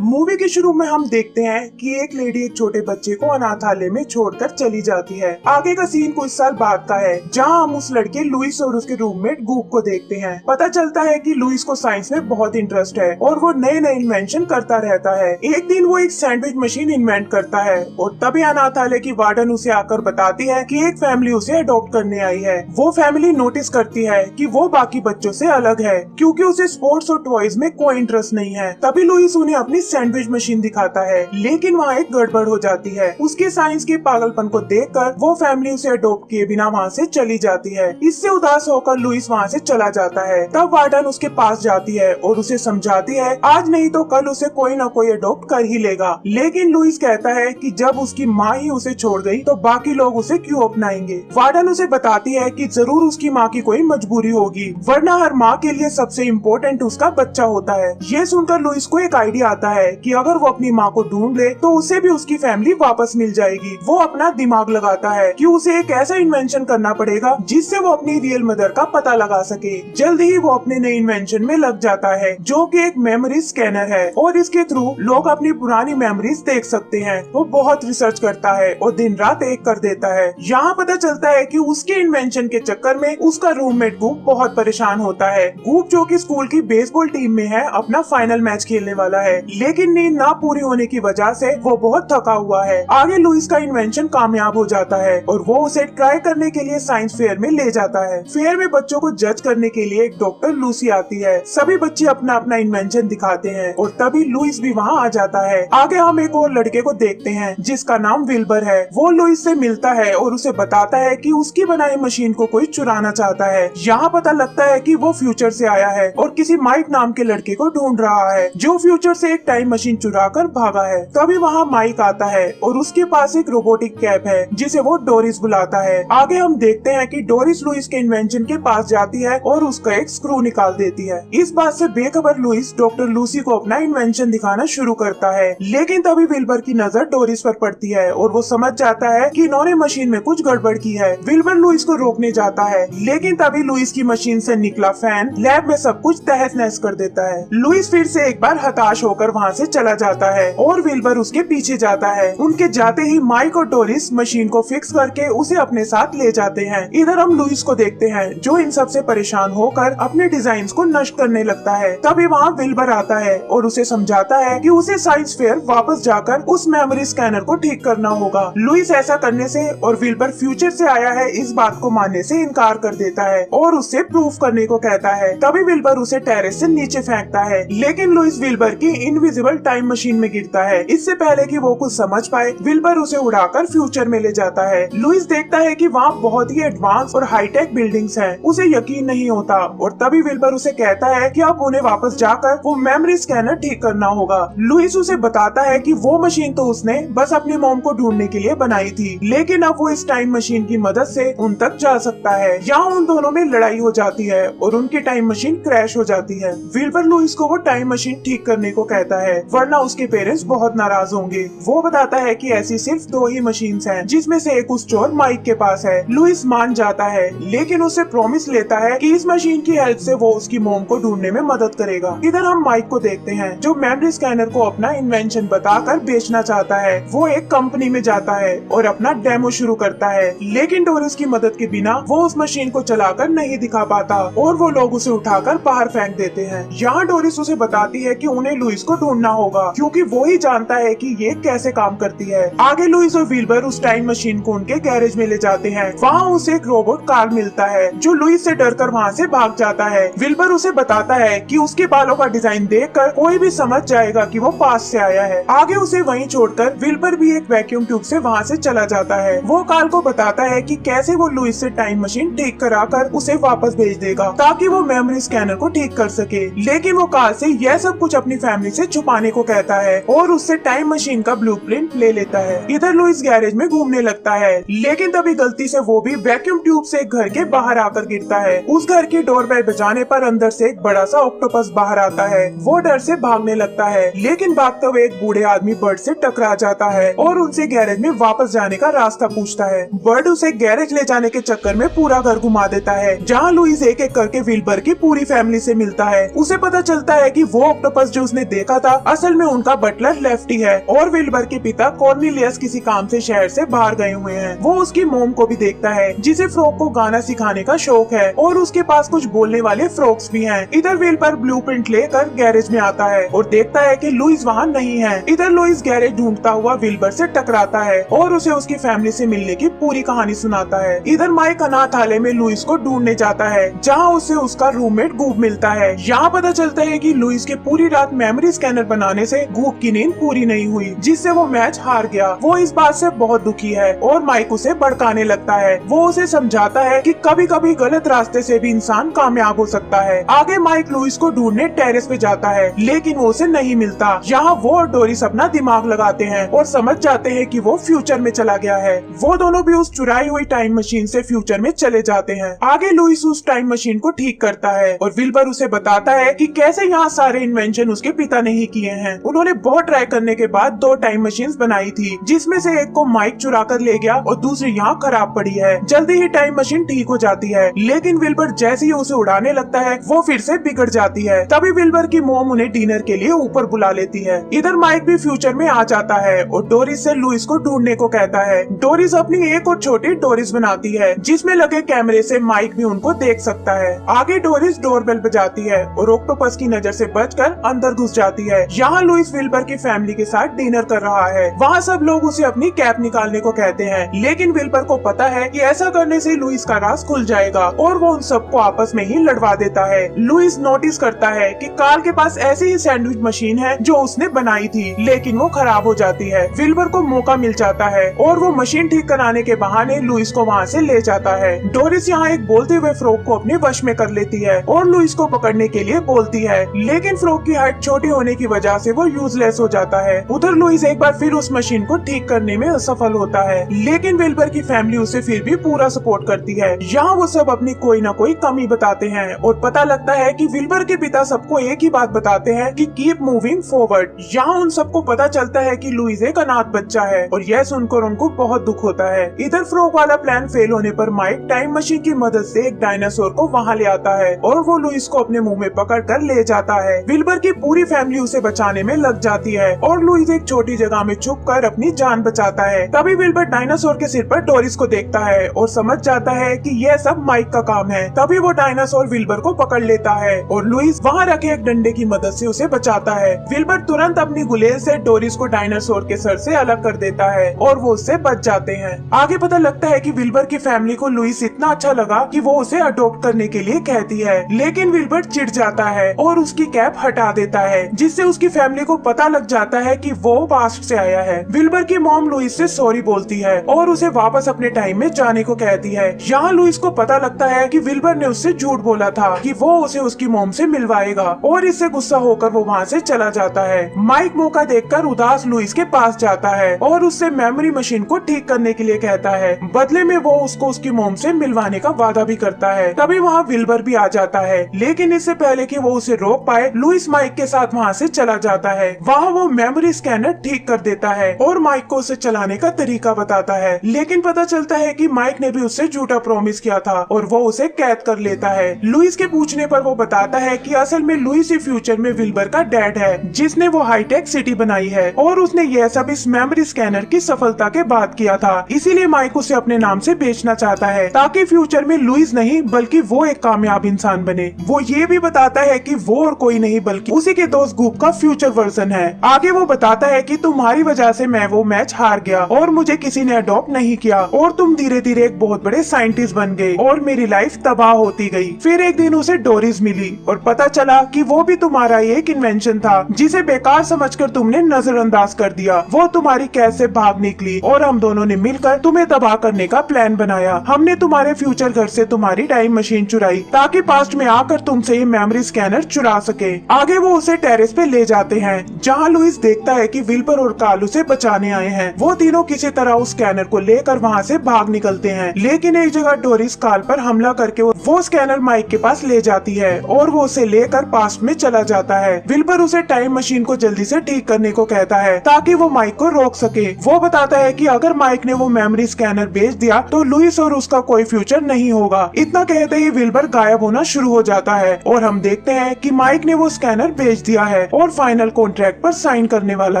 Movie के शुरू में हम देखते हैं कि एक लेडी एक छोटे बच्चे को अनाथालय में छोड़कर चली जाती है। आगे का सीन कुछ साल बाद का है, जहां हम उस लड़के लुइस और उसके रूममेट गूक को देखते हैं। पता चलता है कि लुइस को साइंस में बहुत इंटरेस्ट है और वो नए नए इन्वेंशन करता रहता है। एक दिन वो एक सैंडविच मशीन इन्वेंट करता है और तभी अनाथालय की वार्डन उसे आकर बताती है कि एक फैमिली उसे अडॉप्ट करने आई है। वो फैमिली नोटिस करती है कि वो बाकी बच्चों से अलग है क्योंकि उसे स्पोर्ट्स और टॉयज में कोई इंटरेस्ट नहीं है। तभी लुइस उन्हें अपनी सैंडविच मशीन दिखाता है, लेकिन वहाँ एक गड़बड़ हो जाती है। उसके साइंस के पागलपन को देखकर वो फैमिली उसे अडॉप्ट किए बिना वहाँ से चली जाती है। इससे उदास होकर लुइस वहाँ से चला जाता है। तब वार्डन उसके पास जाती है और उसे समझाती है आज नहीं तो कल उसे कोई न कोई अडॉप्ट कर ही लेगा। लेकिन लुइस कहता है कि जब उसकी माँ ही उसे छोड़ गई तो बाकी लोग उसे क्यों अपनाएंगे। वार्डन उसे बताती है कि जरूर उसकी माँ की कोई मजबूरी होगी, वरना हर माँ के लिए सबसे इम्पोर्टेंट उसका बच्चा होता है। ये सुनकर लुइस को एक आइडिया आता है कि अगर वो अपनी माँ को ढूंढ ले तो उसे भी उसकी फैमिली वापस मिल जाएगी। वो अपना दिमाग लगाता है कि उसे एक ऐसा इन्वेंशन करना पड़ेगा जिससे वो अपनी रियल मदर का पता लगा सके। जल्द ही वो अपने नए इन्वेंशन में लग जाता है जो कि एक मेमोरी स्कैनर है और इसके थ्रू लोग अपनी पुरानी मेमोरीज देख सकते हैं। वो बहुत रिसर्च करता है और दिन रात एक कर देता है। यहाँ पता चलता है कि उसके इन्वेंशन के चक्कर में उसका रूममेट गूप बहुत परेशान होता है। गूप जो कि स्कूल की बेसबॉल टीम में है, अपना फाइनल मैच खेलने वाला है, लेकिन नींद ना पूरी होने की वजह से वो बहुत थका हुआ है। आगे लुइस का इन्वेंशन कामयाब हो जाता है और वो उसे ट्राई करने के लिए साइंस फेयर में ले जाता है। फेयर में बच्चों को जज करने के लिए एक डॉक्टर लूसी आती है। सभी बच्चे अपना अपना इन्वेंशन दिखाते हैं और तभी लुइस भी वहाँ आ जाता है। आगे हम एक और लड़के को देखते हैं जिसका नाम विल्बर है। वो लुइस से मिलता है और उसे बताता है कि उसकी बनाई मशीन को कोई चुराना चाहता है। यहाँ पता लगता है कि वो फ्यूचर से आया है और किसी माइक नाम के लड़के को ढूंढ रहा है जो फ्यूचर से एक टाइम मशीन चुरा कर भागा है। तभी वहाँ माइक आता है और उसके पास एक रोबोटिक कैप है जिसे वो डोरिस बुलाता है। आगे हम देखते हैं कि डोरिस लुइस के इन्वेंशन के पास जाती है और उसका एक स्क्रू निकाल देती है। इस बात से बेखबर लुइस डॉक्टर लूसी को अपना इन्वेंशन दिखाना शुरू करता है, लेकिन तभी विल्बर की नजर डोरिस पर पड़ती है और वो समझ जाता है कि इन्होंने मशीन में कुछ गड़बड़ की है। विल्बर लुइस को रोकने जाता है, लेकिन तभी लुइस की मशीन से निकला फैन लैब में सब कुछ तहस नहस कर देता है। लुइस फिर से एक बार हताश होकर वहाँ से चला जाता है और विल्बर उसके पीछे जाता है। उनके जाते ही माइक और डोरिस मशीन को फिक्स करके उसे अपने साथ ले जाते हैं। इधर हम लुइस को देखते हैं जो इन सब से परेशान होकर अपने डिजाइन्स को नष्ट करने लगता है। तभी वहाँ विल्बर आता है और उसे समझाता है कि उसे साइंस फेयर वापस जाकर उस मेमोरी स्कैनर को ठीक करना होगा। लुइस ऐसा करने से और विल्बर फ्यूचर से आया है इस बात को मानने से इनकार कर देता है और उससे प्रूफ करने को कहता है। तभी विल्बर उसे टेरेस से नीचे फेंकता है, लेकिन लुइस विल्बर की इनविजिबल टाइम मशीन में गिरता है। इससे पहले कि वो कुछ समझ पाए विल्बर उसे उड़ाकर फ्यूचर में ले जाता है। लुइस देखता है कि वहाँ बहुत ही एडवांस और हाईटेक बिल्डिंग्स हैं। उसे यकीन नहीं होता और तभी विल्बर उसे कहता है कि अब उन्हें वापस जाकर वो मेमोरी स्कैनर ठीक करना होगा। लुइस उसे बताता है कि वो मशीन तो उसने बस अपनी मॉम को ढूंढने के लिए बनाई थी, लेकिन अब वो इस टाइम मशीन की मदद से उन तक जा सकता है। यहाँ उन दोनों में लड़ाई हो जाती है और उनकी टाइम मशीन क्रैश हो जाती है। विल्बर लुइस को वो टाइम मशीन ठीक करने को कहता है, वरना उसके पेरेंट्स बहुत नाराज होंगे। वो बताता है कि ऐसी सिर्फ 2 ही मशीन्स हैं, जिसमें से एक उस चोर माइक के पास है। लुइस मान जाता है, लेकिन उससे प्रॉमिस लेता है कि इस मशीन की हेल्प से वो उसकी मॉम को ढूंढने में मदद करेगा। इधर हम माइक को देखते हैं जो मेमोरी स्कैनर को अपना इन्वेंशन बताकर बेचना चाहता है। वो एक कंपनी में जाता है और अपना डेमो शुरू करता है, लेकिन डोरिस की मदद के बिना वो उस मशीन को चलाकर नहीं दिखा पाता और वो लोग उसे उठाकर बाहर फेंक देते हैं। यहाँ डोरिस उसे बताती है कि उन्हें लुइस को ढूंढना होगा क्योंकि वो ही जानता है कि ये कैसे काम करती है। आगे लुइस और विल्बर उस टाइम मशीन को उनके गैरेज में ले जाते हैं। वहाँ उसे एक रोबोट कार मिलता है जो लुइस से डरकर वहाँ से भाग जाता है। विल्बर उसे बताता है कि उसके बालों का डिजाइन देखकर कोई भी समझ जाएगा कि वो पास से आया है। आगे उसे वहीं छोड़कर विल्बर भी एक वैक्यूम ट्यूब से वहाँ से चला जाता है। वो कार को बताता है कि कैसे वो लुइस से टाइम मशीन ठीक कराकर उसे वापस भेज देगा ताकि वो मेमोरी स्कैनर को ठीक कर सके, लेकिन वो कार से यह सब कुछ अपनी फैमिली से छुपाने को कहता है और उससे टाइम मशीन का ब्लूप्रिंट ले लेता है। इधर लुइस गैरेज में घूमने लगता है, लेकिन तभी गलती से वो भी वैक्यूम ट्यूब से घर के बाहर आकर गिरता है। उस घर की डोरबेल बजाने पर अंदर से एक बड़ा सा ऑक्टोपस बाहर आता है। वो डर से भागने लगता है, लेकिन भागते हुए एक बूढ़े आदमी बर्ड से टकरा जाता है और उनसे गैरेज में वापस जाने का रास्ता पूछता है। बर्ड उसे गैरेज ले जाने के चक्कर में पूरा घर घुमा देता है, जहाँ लुइस एक एक करके विल्बर की पूरी फैमिली से मिलता है। उसे पता चलता है कि वो ऑक्टोपस जो उसने देखा था था असल में उनका बटलर लेफ्टी है और विल्बर के पिता कॉर्नेलियस किसी काम से शहर से बाहर गए हुए हैं। वो उसकी मोम को भी देखता है जिसे फ्रॉग को गाना सिखाने का शौक है और उसके पास कुछ बोलने वाले फ्रॉग्स भी हैं। इधर विल्बर ब्लूप्रिंट लेकर गैरेज में आता है और देखता है कि लुइस वहाँ नहीं है। इधर लुइस गैरेज ढूंढता हुआ विल्बर से टकराता है और उसे उसकी फैमिली से मिलने की पूरी कहानी सुनाता है। इधर माइक अनाथालय में लुइस को ढूंढने जाता है जहाँ उसे उसका रूममेट गूप मिलता है। यहाँ पता चलता है कि लुइस के पूरी रात मेमोरी स्कैनर बनाने से गूप की नींद पूरी नहीं हुई जिससे वो मैच हार गया। वो इस बात से बहुत दुखी है और माइक उसे भड़काने लगता है। वो उसे समझाता है कि कभी कभी गलत रास्ते से भी इंसान कामयाब हो सकता है। आगे माइक लुइस को ढूंढने टेरेस पे जाता है लेकिन वो उसे नहीं मिलता। यहाँ वो और डोरिस अपना दिमाग लगाते हैं और समझ जाते हैं कि वो फ्यूचर में चला गया है। वो दोनों भी उस चुराई हुई टाइम मशीन से फ्यूचर में चले जाते हैं। आगे लुइस उस टाइम मशीन को ठीक करता है और विल्बर उसे बताता है कि कैसे यहाँ सारे इन्वेंशन उसके पिता ने ही किए हैं। उन्होंने बहुत ट्राई करने के बाद 2 टाइम मशीन्स बनाई थी जिसमें से एक को माइक चुरा कर ले गया और दूसरी यहाँ खराब पड़ी है। जल्दी ही टाइम मशीन ठीक हो जाती है लेकिन विल्बर जैसे ही उसे उड़ाने लगता है वो फिर से बिगड़ जाती है। तभी विल्बर की मोम उन्हें डिनर के लिए ऊपर बुला लेती है। इधर माइक भी फ्यूचर में आ जाता है और डोरिस से लुइस को ढूंढने को कहता है। डोरिस अपनी एक और छोटी डोरिस बनाती है जिसमें लगे कैमरे से माइक भी उनको देख सकता है। आगे डोरिस डोरबेल बजाती है और ऑक्टोपस की नजर से बचकर अंदर घुस जाती है। यहाँ लुइस विल्बर की फैमिली के साथ डिनर कर रहा है। वहाँ सब लोग उसे अपनी कैप निकालने को कहते हैं लेकिन विल्बर को पता है कि ऐसा करने से लुइस का राज खुल जाएगा और वो उन सबको आपस में ही लड़वा देता है। लुइस नोटिस करता है कि कार्ल के पास ऐसी ही सैंडविच मशीन है जो उसने बनाई थी लेकिन वो खराब हो जाती है। विल्बर को मौका मिल जाता है और वो मशीन ठीक कराने के बहाने लुइस को वहाँ से ले जाता है। डोरिस यहाँ एक बोलते हुए फ्रॉग को अपने वश में कर लेती है और लुइस को पकड़ने के लिए बोलती है लेकिन फ्रॉग की हाइट छोटी होने की वजह से वो यूजलेस हो जाता है। उधर लुइस एक बार फिर उस मशीन को ठीक करने में असफल होता है लेकिन विल्बर की फैमिली उसे फिर भी पूरा सपोर्ट करती है। यहाँ वो सब अपनी कोई न कोई कमी बताते हैं और पता लगता है कि विल्बर के पिता सबको एक ही बात बताते हैं कि कीप मूविंग फॉरवर्ड। यहाँ उन सबको पता चलता है कि लुइस एक अनाथ बच्चा है और यह सुनकर उनको बहुत दुख होता है। इधर फ्रॉग वाला प्लान फेल होने पर माइक टाइम मशीन की मदद से एक डायनासोर को वहाँ ले आता है और वो लुइस को अपने मुंह में पकड़ कर ले जाता है। विल्बर की पूरी फैमिली उसे बचाने में लग जाती है और लुइस एक छोटी जगह में छुप कर अपनी जान बचाता है। तभी विल्बर डायनासोर के सिर पर डोरिस को देखता है और समझ जाता है कि यह सब माइक का काम है। तभी वो डायनासोर विल्बर को पकड़ लेता है और लुइस वहाँ रखे एक डंडे की मदद से उसे बचाता है। विल्बर तुरंत अपनी गुलेल से डोरिस को डायनासोर के सर से अलग कर देता है और वो उससे बच जाते हैं। आगे पता लगता है कि विल्बर की फैमिली को लुइस इतना अच्छा लगा कि वो उसे अडॉप्ट करने के लिए कहती है लेकिन विल्बर चिढ़ जाता है और उसकी कैप हटा देता है जिससे उसकी फैमिली को पता लग जाता है कि वो पास्ट से आया है। विल्बर की मॉम लुइस से सॉरी बोलती है और उसे वापस अपने टाइम में जाने को कहती है। यहाँ लुइस को पता लगता है कि विल्बर ने उससे झूठ बोला था कि वो उसे उसकी मॉम से मिलवाएगा और इससे गुस्सा होकर वो वहाँ से चला जाता है। माइक मौका देखकर उदास लुइस के पास जाता है और उससे मेमोरी मशीन को ठीक करने के लिए कहता है। बदले में वो उसको उसकी मॉम से मिलवाने का वादा भी करता है। तभी वहाँ विल्बर भी आ जाता है लेकिन इससे पहले कि वो उसे रोक पाए लुइस माइक के साथ वहाँ से चला जाता है। वहाँ वो मेमोरी स्कैनर ठीक कर देता है और माइक को उसे चलाने का तरीका बताता है लेकिन पता चलता है कि माइक ने भी उससे झूठा प्रॉमिस किया था और वो उसे कैद कर लेता है। लुइस के पूछने पर वो बताता है कि असल में लुइस ही फ्यूचर में विल्बर का डैड है जिसने वो हाईटेक सिटी बनाई है और उसने यह सब इस मेमोरी स्कैनर की सफलता के बाद किया था। इसीलिए माइक उसे अपने नाम से बेचना चाहता है ताकि फ्यूचर में लुइस नहीं बल्कि वो एक कामयाब इंसान बने। वो ये भी बताता है कि वो और कोई नहीं बल्कि उसी के दोस्त गूप का फ्यूचर वर्जन है। आगे वो बताता है कि तुम्हारी वजह से मैं वो मैच हार गया और मुझे किसी ने अडॉप्ट नहीं किया और तुम धीरे धीरे एक बहुत बड़े साइंटिस्ट बन गए और मेरी लाइफ तबाह होती गई। फिर एक दिन उसे डोरिस मिली और पता चला कि वो भी तुम्हारा ही एक इन्वेंशन था जिसे बेकार समझकर तुमने नजरअंदाज कर दिया। वो तुम्हारी कैद से भाग निकली और हम दोनों ने मिलकर तुम्हें तबाह करने का प्लान बनाया। हमने तुम्हारे फ्यूचर घर से तुम्हारी टाइम मशीन चुराई ताकि पास्ट में आकर तुमसे ये मेमोरी स्कैनर चुरा सके। आगे वो उसे टेरेस पे ले जाते हैं जहाँ लुइस देखता है कि विल्बर और कार्ल उसे बचाने आए हैं। वो तीनों किसी तरह उस स्कैनर को लेकर वहाँ से भाग निकलते हैं लेकिन एक जगह डोरिस कार्ल पर हमला करके वो स्कैनर माइक के पास ले जाती है और वो उसे लेकर पास्ट में चला जाता है। विल्बर उसे टाइम मशीन को जल्दी से ठीक करने को कहता है ताकि वो माइक को रोक सके। वो बताता है कि अगर माइक ने वो मेमोरी स्कैनर बेच दिया तो लुइस और उसका कोई फ्यूचर नहीं होगा। इतना कहते ही विल्बर गायब होना शुरू हो जाता है और हम देखते हैं कि माइक ने वो स्कैनर बेच दिया है और फाइनल कॉन्ट्रैक्ट पर साइन करने वाला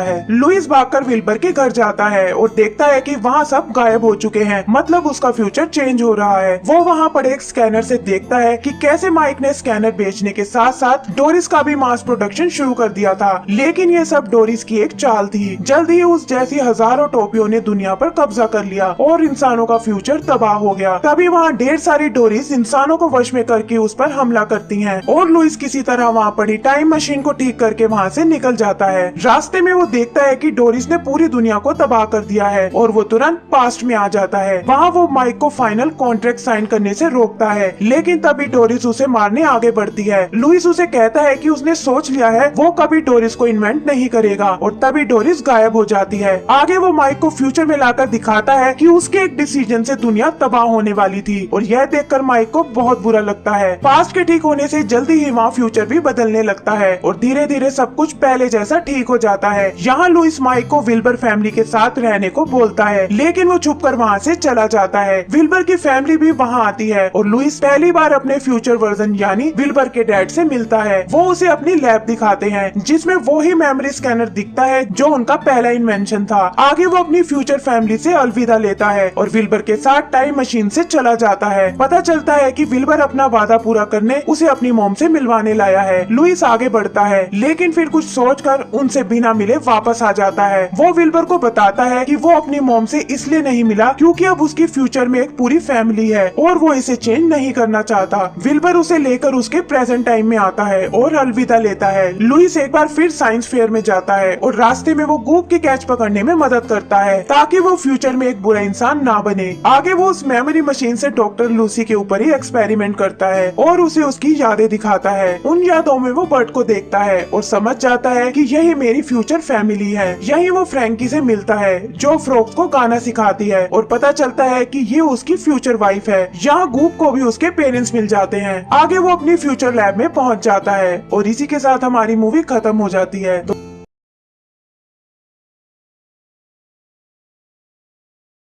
है। लुइस भागकर विल्बर के घर जाता है और देखता है कि वहाँ सब गायब हो चुके हैं, मतलब उसका फ्यूचर चेंज हो रहा है। वो वहाँ पर एक स्कैनर से देखता है कि कैसे माइक ने स्कैनर बेचने के साथ साथ डोरिस का भी मास प्रोडक्शन शुरू कर दिया था, लेकिन ये सब डोरिस की एक चाल थी। जल्द ही उस जैसी हजारों टोपियों ने दुनिया पर कब्जा कर लिया और इंसानों का फ्यूचर तबाह हो गया। तभी वहाँ ढेर सारी डोरिस इंसानों को वश में करके उस पर हमला करती हैं और लुइस किसी तरह वहाँ पड़ी टाइम मशीन को ठीक करके वहाँ से निकल जाता है। रास्ते में वो देखता है कि डोरिस ने पूरी दुनिया को तबाह कर दिया है और वो तुरंत पास्ट में आ जाता है। वहाँ वो माइक को फाइनल कॉन्ट्रैक्ट साइन करने से रोकता है, लेकिन तभी डोरिस उसे मारने आगे बढ़ती है। लुइस उसे कहता है कि उसने सोच लिया है वो कभी डोरिस को इन्वेंट नहीं करेगा और तभी डोरिस गायब हो जाती है। आगे वो माइक को फ्यूचर में लाकर दिखाता है कि उसके एक डिसीजन से दुनिया तबाह होने वाली थी और यह देखकर माइक को बहुत बुरा लगता है। पास्ट के ठीक होने से जल्दी ही वहाँ फ्यूचर भी बदलने लगता है और धीरे धीरे सब कुछ पहले जैसा ठीक हो जाता है। यहाँ लुइस माइक को विल्बर फैमिली के साथ रहने को बोलता है, लेकिन वो छुपकर वहाँ से चला जाता है। विल्बर की फैमिली भी वहाँ आती है और लुइस पहली बार अपने फ्यूचर वर्जन यानी विल्बर के डैड से मिलता है। वो उसे अपनी लैब दिखाते हैं जिसमें वो ही मेमोरी स्कैनर दिखता है जो उनका पहला इन्वेंशन था। आगे वो अपनी फ्यूचर फैमिली से अलविदा लेता है और विल्बर के साथ टाइम मशीन से चला जाता है। पता चलता है कि विल्बर अपना वादा पूरा करने उसे अपनी मॉम से मिलवाने लाया है। लुइस आगे बढ़ता है, लेकिन फिर कुछ सोचकर उनसे बिना मिले वापस आ जाता है। वो विल्बर को बताता है कि वो अपनी मॉम से इसलिए नहीं मिला क्योंकि अब उसकी फ्यूचर में एक पूरी फैमिली है और वो इसे चेंज नहीं करना चाहता। विल्बर उसे लेकर उसके प्रेजेंट टाइम में आता है और अलविदा लेता है। लुइस एक बार फिर साइंस फेयर में जाता है और रास्ते में वो गूप के कैच पकड़ने में मदद करता है ताकि वो फ्यूचर में एक बुरा इंसान ना बने। आगे वो उस मेमोरी मशीन से डॉक्टर लूसी के ऊपर ही एक्सपेरिमेंट करता है और उसे उसकी यादें दिखाता है। उन यादों में वो बर्ट को देखता है और समझ जाता है कि यही मेरी फ्यूचर फैमिली है। यही वो फ्रैंकी से मिलता है जो फ्रॉक्स को गाना सिखाती है और पता चलता है कि ये उसकी फ्यूचर वाइफ है। यहाँ गूप को भी उसके पेरेंट्स मिल जाते हैं। आगे वो अपनी फ्यूचर लैब में पहुँच जाता है और इसी के साथ हमारी मूवी खत्म हो जाती है।